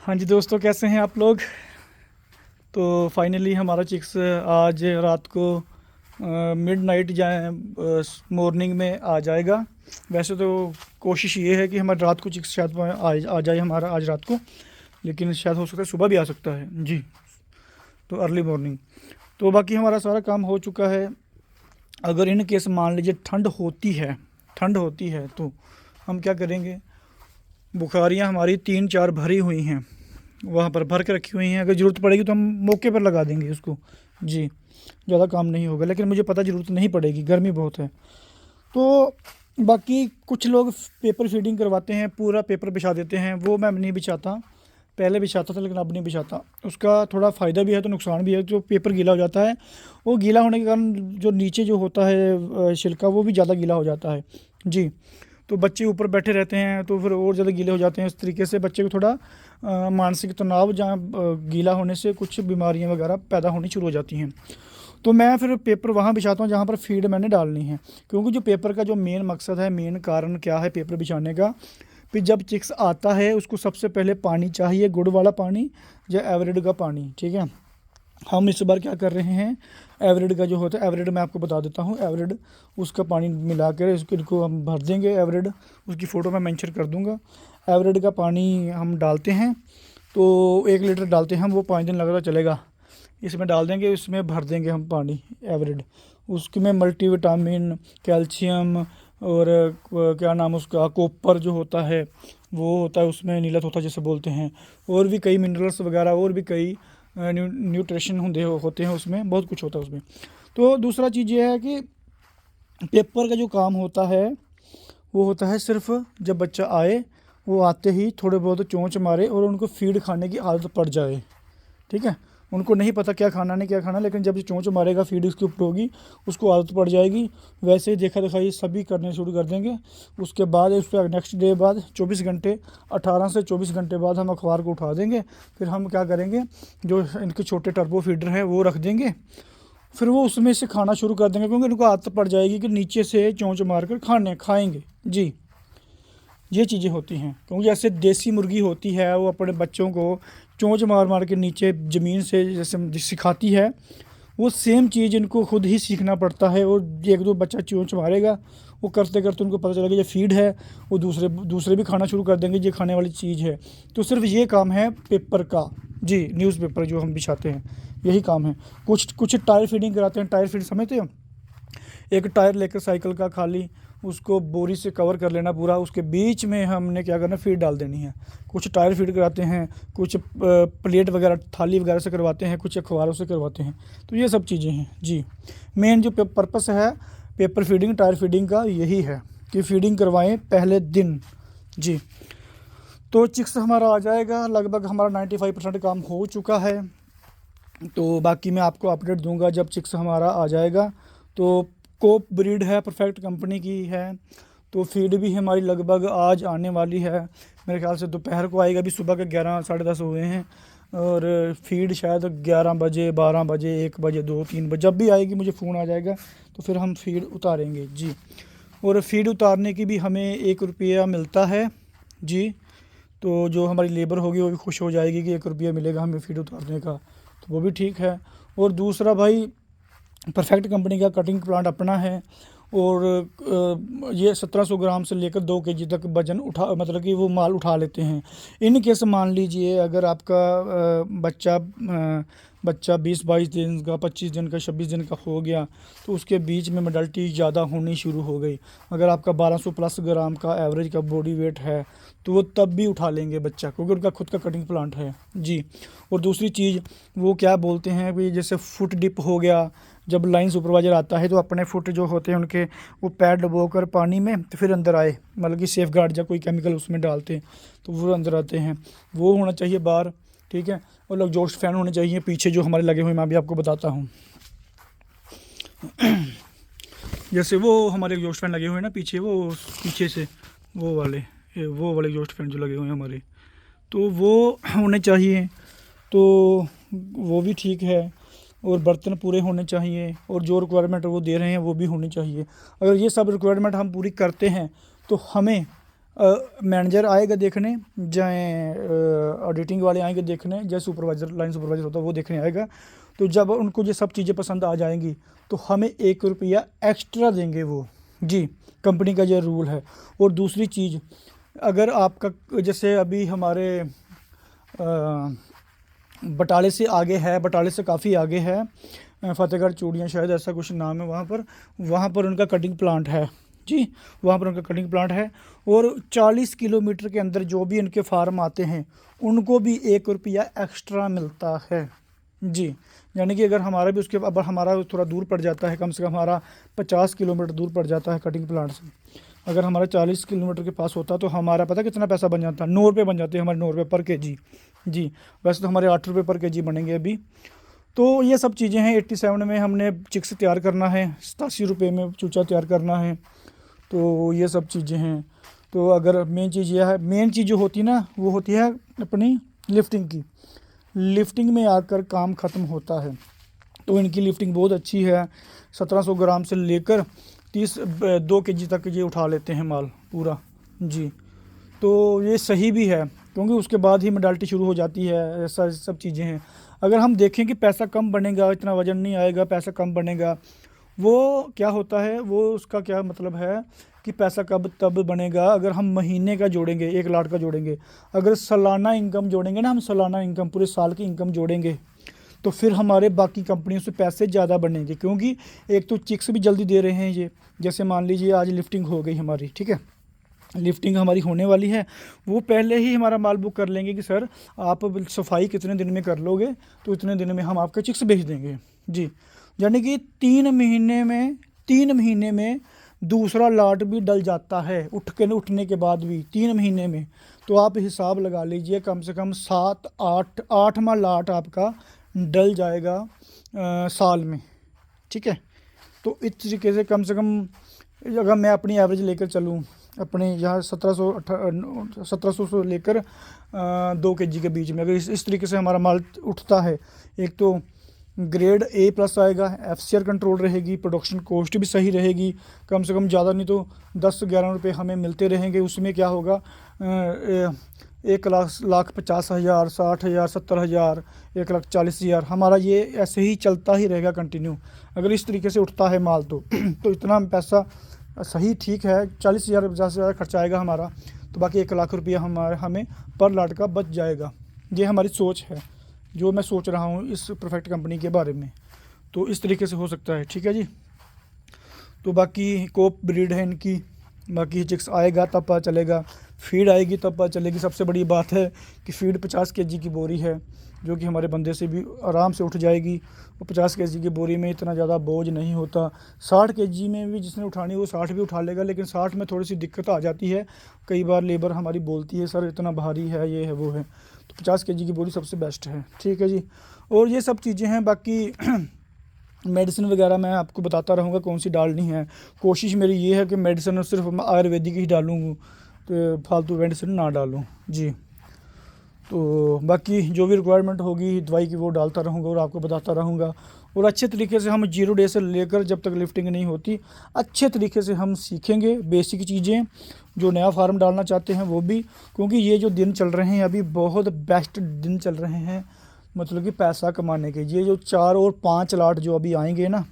हाँ जी दोस्तों, कैसे हैं आप लोग। तो फाइनली हमारा चिक्स आज रात को मिड नाइट जाए मॉर्निंग में आ जाएगा। वैसे तो कोशिश ये है कि हमारा रात को चिक्स शायद आ जाए हमारा आज रात को, लेकिन शायद हो सकता है सुबह भी आ सकता है जी। तो अर्ली मॉर्निंग। तो बाकी हमारा सारा काम हो चुका है। अगर इन केस मान लीजिए ठंड होती है तो हम क्या करेंगे। बुखारियाँ हमारी 3-4 भरी हुई हैं, वहाँ पर भर के रखी हुई हैं। अगर ज़रूरत पड़ेगी तो हम मौके पर लगा देंगे उसको जी। ज़्यादा काम नहीं होगा, लेकिन मुझे पता ज़रूरत नहीं पड़ेगी, गर्मी बहुत है। तो बाकी कुछ लोग पेपर फीडिंग करवाते हैं, पूरा पेपर बिछा देते हैं। वो मैं नहीं बिछाता, पहले बिछाता था लेकिन अब नहीं बिछाता। उसका थोड़ा फ़ायदा भी है तो नुकसान भी है। जो पेपर गीला हो जाता है, वो गीला होने के कारण जो नीचे जो होता है छिलका, वो भी ज़्यादा गीला हो जाता है जी। तो बच्चे ऊपर बैठे रहते हैं तो फिर और ज़्यादा गीले हो जाते हैं। इस तरीके से बच्चे को थोड़ा मानसिक तनाव, जहाँ गीला होने से कुछ बीमारियां वगैरह पैदा होनी शुरू हो जाती हैं। तो मैं फिर पेपर वहाँ बिछाता हूँ जहाँ पर फीड मैंने डालनी है, क्योंकि जो पेपर का जो मेन मकसद है, मेन कारण क्या है पेपर बिछाने का। फिर जब चिक्स आता है उसको सबसे पहले पानी चाहिए, गुड़ वाला पानी या एवरेड का पानी, ठीक है। हम इस बार क्या कर रहे हैं, एवरेड का जो होता है, एवरेड मैं आपको बता देता हूँ। एवरेड उसका पानी मिला कर इसको हम भर देंगे। एवरेड उसकी फ़ोटो मैं मेंशन कर दूँगा। एवरेड का पानी हम डालते हैं तो 1 लीटर डालते हैं हम, वो 5 दिन लगातार चलेगा। इसमें डाल देंगे, इसमें भर देंगे हम पानी एवरेड। उसमें मल्टीविटामिन, कैल्शियम और क्या नाम उसका, कॉपर जो होता है वो होता है उसमें, नीला तोता जैसे बोलते हैं। और भी कई मिनरल्स वगैरह, और भी कई न्यूट्रिशन होते हैं उसमें, बहुत कुछ होता है उसमें। तो दूसरा चीज़ ये है कि पेपर का जो काम होता है वो होता है सिर्फ जब बच्चा आए, वो आते ही थोड़े बहुत चोंच मारे और उनको फीड खाने की आदत पड़ जाए, ठीक है। उनको नहीं पता क्या खाना नहीं क्या खाना, लेकिन जब चोंच मारेगा, फीड उसके ऊपर होगी, उसको आदत पड़ जाएगी। वैसे ही देखा दिखाई सभी करने शुरू कर देंगे। उसके बाद उसके नेक्स्ट डे बाद 24 घंटे, 18 से 24 घंटे बाद हम अखबार को उठा देंगे। फिर हम क्या करेंगे, जो इनके छोटे टर्बो फीडर हैं वो रख देंगे। फिर वो उसमें से खाना शुरू कर देंगे, क्योंकि उनको आदत पड़ जाएगी कि नीचे से चोंच मार कर खाएंगे जी। ये चीज़ें होती हैं, क्योंकि जैसे देसी मुर्गी होती है, वो अपने बच्चों को चोंच मार मार के नीचे ज़मीन से जैसे सिखाती है, वो सेम चीज़ इनको खुद ही सीखना पड़ता है। और 1-2 बच्चा चोंच मारेगा, वो करते करते उनको पता चलेगा ये फीड है, वो दूसरे भी खाना शुरू कर देंगे, ये खाने वाली चीज़ है। तो सिर्फ ये काम है पेपर का जी, न्यूज़पेपर जो हम बिछाते हैं यही काम है। कुछ कुछ टायर फीडिंग कराते हैं। टायर फीड समझते हो, एक टायर लेकर साइकिल का खाली, उसको बोरी से कवर कर लेना पूरा, उसके बीच में हमने क्या करना, फीड डाल देनी है। कुछ टायर फीड कराते हैं, कुछ प्लेट वगैरह, थाली वगैरह से करवाते हैं, कुछ अखबारों से करवाते हैं। तो ये सब चीज़ें हैं जी। मेन जो पर्पस है पेपर फीडिंग, टायर फीडिंग का यही है कि फीडिंग करवाएं पहले दिन जी। तो चिक्स हमारा आ जाएगा, लगभग हमारा 95% काम हो चुका है। तो बाकी मैं आपको अपडेट दूंगा जब चिक्स हमारा आ जाएगा। तो कोप ब्रीड है, परफेक्ट कंपनी की है। तो फीड भी हमारी लगभग आज आने वाली है, मेरे ख्याल से दोपहर को आएगा। अभी सुबह के 11 साढ़े 10 हुए हैं, और फीड शायद 11 बजे, 12 बजे, 1 बजे, 2, 3 बजे जब भी आएगी मुझे फ़ोन आ जाएगा, तो फिर हम फीड उतारेंगे जी। और फीड उतारने की भी हमें 1 रुपया मिलता है जी। तो जो हमारी लेबर होगी वो भी खुश हो जाएगी कि 1 रुपया मिलेगा हमें फीड उतारने का, तो वो भी ठीक है। और दूसरा भाई, परफेक्ट कंपनी का कटिंग प्लांट अपना है, और ये 1700 ग्राम से लेकर 2 केजी तक वजन उठा, मतलब कि वो माल उठा लेते हैं। इन केस मान लीजिए अगर आपका बच्चा 20-22 दिन का, 25 दिन का, 26 दिन का हो गया, तो उसके बीच में मोडलिटी ज़्यादा होनी शुरू हो गई। अगर आपका 1200 प्लस ग्राम का एवरेज का बॉडी वेट है, तो वो तब भी उठा लेंगे बच्चा, क्योंकि उनका खुद का कटिंग प्लांट है जी। और दूसरी चीज़, वो क्या बोलते हैं कि जैसे फुट डिप हो गया, जब लाइन सुपरवाइज़र आता है तो अपने फुट जो होते हैं उनके, वो पैर डबो कर पानी में तो फिर अंदर आए, मतलब कि सेफ गार्ड या कोई केमिकल उसमें डालते हैं तो वो अंदर आते हैं, वो होना चाहिए बाहर, ठीक है। और एग्जॉस्ट फैन होने चाहिए पीछे जो हमारे लगे हुए, मैं अभी आपको बताता हूँ। जैसे वो हमारे एग्जॉस्ट फैन लगे हुए हैं ना पीछे, वो पीछे से वो वाले एग्जॉस्ट फैन जो लगे हुए हैं हमारे, तो वो होने चाहिए। तो वो भी ठीक है। और बर्तन पूरे होने चाहिए, और जो रिक्वायरमेंट वो दे रहे हैं वो भी होनी चाहिए। अगर ये सब रिक्वायरमेंट हम पूरी करते हैं तो हमें मैनेजर आएगा देखने, चाहे ऑडिटिंग वाले आएंगे देखने, जैसे सुपरवाइज़र, लाइन सुपरवाइज़र होता है वो देखने आएगा। तो जब उनको ये सब चीज़ें पसंद आ जाएंगी तो हमें 1 रुपया एक्स्ट्रा देंगे वो। जी, कंपनी का ये रूल है। और दूसरी चीज़, अगर आपका जैसे अभी हमारे बटाले से आगे है, बटाले से काफ़ी आगे है, फ़तेहगढ़ चूड़ियाँ शायद ऐसा कुछ नाम है वहाँ पर उनका कटिंग प्लांट है। जी, वहाँ पर उनका कटिंग प्लांट है। और 40 किलोमीटर के अंदर जो भी इनके फार्म आते हैं उनको भी 1 रुपया एक्स्ट्रा मिलता है। जी, यानी कि अगर हमारा भी उसके अब हमारा थोड़ा दूर पड़ जाता है, कम से कम हमारा 50 किलोमीटर दूर पड़ जाता है कटिंग प्लांट से, अगर हमारा 40 किलोमीटर के पास होता तो हमारा पता कितना पैसा बन जाता, 9 रुपये बन जाते हैं हमारे, 9 रुपये पर केजी। जी, वैसे तो हमारे 8 रुपये पर केजी बनेंगे अभी। तो ये सब चीज़ें हैं। 87 में हमने चिक्स तैयार करना है, 87 रुपये में चूचा तैयार करना है। तो ये सब चीज़ें हैं। तो अगर मेन चीज़ यह है, मेन चीज़ जो होती है ना वो होती है अपनी लिफ्टिंग की। लिफ्टिंग में आकर काम ख़त्म होता है। तो इनकी लिफ्टिंग बहुत अच्छी है। 1700 ग्राम से लेकर 2 केजी तक ये उठा लेते हैं माल पूरा। जी, तो ये सही भी है क्योंकि उसके बाद ही मोडालिटी शुरू हो जाती है। ऐसा सब चीज़ें हैं। अगर हम देखें कि पैसा कम बनेगा, इतना वज़न नहीं आएगा, पैसा कम बनेगा, वो क्या होता है, वो उसका क्या मतलब है कि पैसा कब तब बनेगा अगर हम महीने का जोड़ेंगे, 1 लाख का जोड़ेंगे। अगर सालाना इनकम जोड़ेंगे ना, हम सालाना इनकम पूरे साल की इनकम जोड़ेंगे तो फिर हमारे बाकी कंपनियों से पैसे ज़्यादा बनेंगे। क्योंकि एक तो चिक्स भी जल्दी दे रहे हैं ये, जैसे मान लीजिए आज लिफ्टिंग हो गई हमारी, ठीक है, लिफ्टिंग हमारी होने वाली है, वो पहले ही हमारा माल बुक कर लेंगे कि सर आप सफाई कितने दिन में कर लोगे, तो इतने दिन में हम आपके चिक्स भेज देंगे। जी, यानी कि 3 महीने में दूसरा लाट भी डल जाता है, उठने के बाद भी 3 महीने में। तो आप हिसाब लगा लीजिए, कम से कम 8वां लाट आपका डल जाएगा साल में। ठीक है, तो इस तरीके से कम अगर मैं अपनी एवरेज लेकर चलूँ, अपने यहाँ 1700 से लेकर 2 केजी के बीच में, अगर इस तरीके से हमारा माल उठता है, एक तो ग्रेड A+ आएगा, FCR कंट्रोल रहेगी, प्रोडक्शन कॉस्ट भी सही रहेगी, कम से कम ज़्यादा नहीं तो 10-11 रुपये हमें मिलते रहेंगे। उसमें क्या होगा, 1,50,000, 60,000, 70,000, 1,40,000 हमारा ये ऐसे ही चलता ही रहेगा कंटिन्यू। अगर इस तरीके से उठता है माल तो इतना पैसा सही ठीक है। 40,000 ज़्यादा से ज़्यादा खर्चा आएगा हमारा, तो बाकी 1 लाख रुपया हमें पर लाट का बच जाएगा। ये हमारी सोच है, जो मैं सोच रहा हूँ इस परफेक्ट कंपनी के बारे में। तो इस तरीके से हो सकता है। ठीक है जी, तो बाकी कोप ब्रीड है इनकी, बाकी चिक्स आएगा तब पता चलेगा, फीड आएगी तब पता चलेगी। सबसे बड़ी बात है कि फीड 50 केजी की बोरी है, जो कि हमारे बंदे से भी आराम से उठ जाएगी। और 50 केजी की बोरी में इतना ज़्यादा बोझ नहीं होता। 60 केजी में भी जिसने उठानी वो 60 भी उठा लेगा, लेकिन 60 में थोड़ी सी दिक्कत आ जाती है। कई बार लेबर हमारी बोलती है सर इतना भारी है, ये है वो है। तो 50 केजी की बोरी सबसे बेस्ट है। ठीक है जी, और ये सब चीज़ें हैं। बाकी मेडिसिन वगैरह मैं आपको बताता रहूँगा कौन सी डालनी है। कोशिश मेरी ये है कि मेडिसिन सिर्फ आयुर्वेदिक ही डालूँ, तो फालतू मेडिसिन ना डालूँ। जी, तो बाकी जो भी रिक्वायरमेंट होगी दवाई की वो डालता रहूँगा और आपको बताता रहूँगा। और अच्छे तरीके से हम 0 डे से लेकर जब तक लिफ्टिंग नहीं होती, अच्छे तरीके से हम सीखेंगे बेसिक चीज़ें। जो नया फार्म डालना चाहते हैं वो भी, क्योंकि ये जो दिन चल रहे हैं अभी बहुत बेस्ट दिन चल रहे हैं, मतलब कि पैसा कमाने के। ये जो 4 और 5 लाट जो अभी आएंगे ना,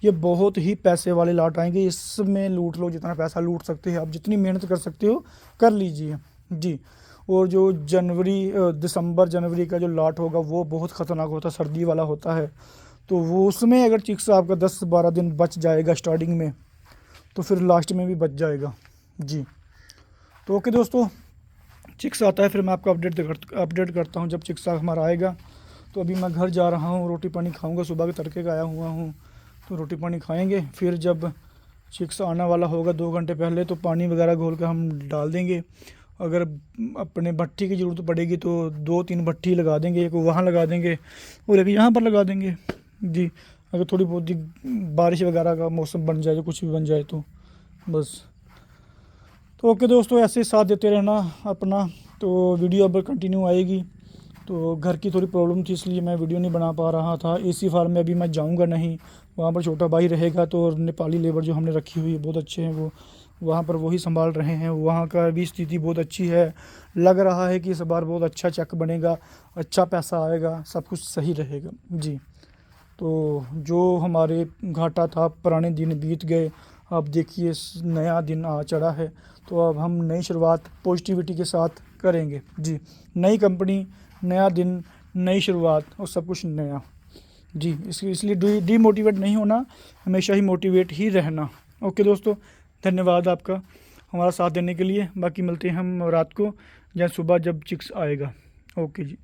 ये बहुत ही पैसे वाले लाट आएंगे। इसमें लूट लो, जितना पैसा लूट सकते हैं आप, जितनी मेहनत कर सकते हो कर लीजिए। जी, और जो दिसंबर जनवरी का जो लाट होगा वो बहुत ख़तरनाक होता है, सर्दी वाला होता है। तो वो उसमें अगर चिक्स आपका 10-12 दिन बच जाएगा स्टार्टिंग में, तो फिर लास्ट में भी बच जाएगा। जी, तो ओके दोस्तों, चिक्स आता है फिर मैं आपको अपडेट करता हूँ जब चिक्स हमारा आएगा। तो अभी मैं घर जा रहा हूँ, रोटी पानी खाऊँगा, सुबह के तड़के का आया हुआ हूँ, तो रोटी पानी खाएँगे। फिर जब चिक्स आने वाला होगा 2 घंटे पहले, तो पानी वगैरह घोल कर हम डाल देंगे। अगर अपने भट्टी की ज़रूरत पड़ेगी तो 2-3 भट्टी लगा देंगे, एक वहाँ लगा देंगे और एक यहाँ पर लगा देंगे। जी, अगर थोड़ी बहुत बारिश वगैरह का मौसम बन जाए, कुछ भी बन जाए तो बस। तो ओके दोस्तों, ऐसे साथ देते रहना अपना। तो वीडियो अब कंटिन्यू आएगी। तो घर की थोड़ी प्रॉब्लम थी इसलिए मैं वीडियो नहीं बना पा रहा था। AC फार्म में अभी मैं जाऊंगा नहीं, वहाँ पर छोटा भाई रहेगा। तो नेपाली लेबर जो हमने रखी हुई है बहुत अच्छे हैं, वो वहाँ पर वही संभाल रहे हैं। वहाँ का भी स्थिति बहुत अच्छी है, लग रहा है कि इस बार बहुत अच्छा चेक बनेगा, अच्छा पैसा आएगा, सब कुछ सही रहेगा जी। तो जो हमारे घाटा था, पुराने दिन बीत गए, अब देखिए नया दिन आ चढ़ा है। तो अब हम नई शुरुआत पॉजिटिविटी के साथ करेंगे जी। नई कंपनी, नया दिन, नई शुरुआत और सब कुछ नया जी। इसलिए डीमोटिवेट नहीं होना, हमेशा ही मोटिवेट ही रहना। ओके दोस्तों, धन्यवाद आपका हमारा साथ देने के लिए। बाकी मिलते हैं हम रात को या सुबह जब चिक्स आएगा। ओके जी।